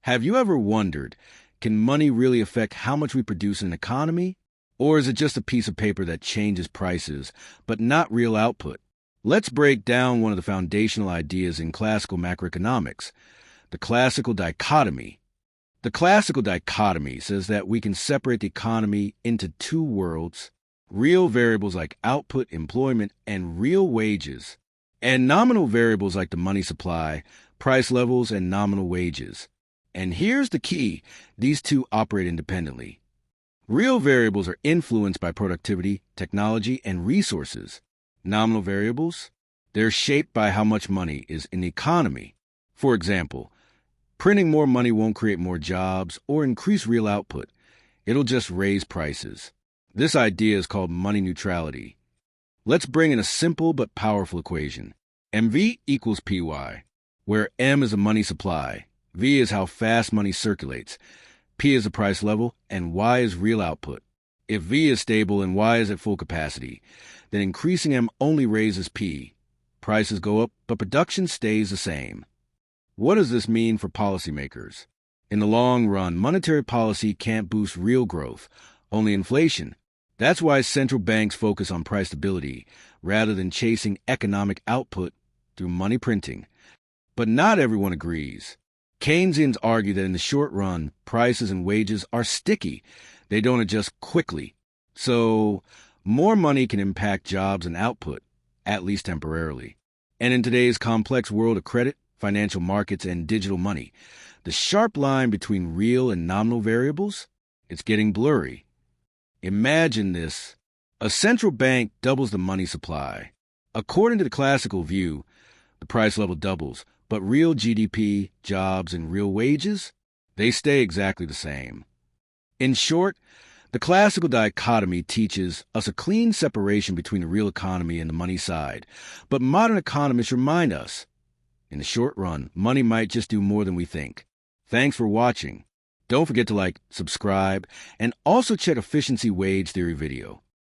Have you ever wondered, can money really affect how much we produce in an economy? Or is it just a piece of paper that changes prices, but not real output? Let's break down one of the foundational ideas in classical macroeconomics, the classical dichotomy. The classical dichotomy says that we can separate the economy into two worlds, real variables like output, employment, and real wages, and nominal variables like the money supply, price levels, and nominal wages. And here's the key, these two operate independently. Real variables are influenced by productivity, technology, and resources. Nominal variables, they're shaped by how much money is in the economy. For example, printing more money won't create more jobs or increase real output. It'll just raise prices. This idea is called money neutrality. Let's bring in a simple but powerful equation. MV equals PY, where M is a money supply, V is how fast money circulates, P is the price level, and Y is real output. If V is stable and Y is at full capacity, then increasing M only raises P. Prices go up, but production stays the same. What does this mean for policymakers? In the long run, monetary policy can't boost real growth, only inflation. That's why central banks focus on price stability rather than chasing economic output through money printing. But not everyone agrees. Keynesians argue that in the short run, prices and wages are sticky. They don't adjust quickly. So, more money can impact jobs and output, at least temporarily. And in today's complex world of credit, financial markets, and digital money, the sharp line between real and nominal variables, it's getting blurry. Imagine this. A central bank doubles the money supply. According to the classical view, the price level doubles, but real GDP, jobs, and real wages, they stay exactly the same. In short, the classical dichotomy teaches us a clean separation between the real economy and the money side. But modern economists remind us, in the short run, money might just do more than we think. Thanks for watching. Don't forget to like, subscribe, and also check efficiency wage theory video.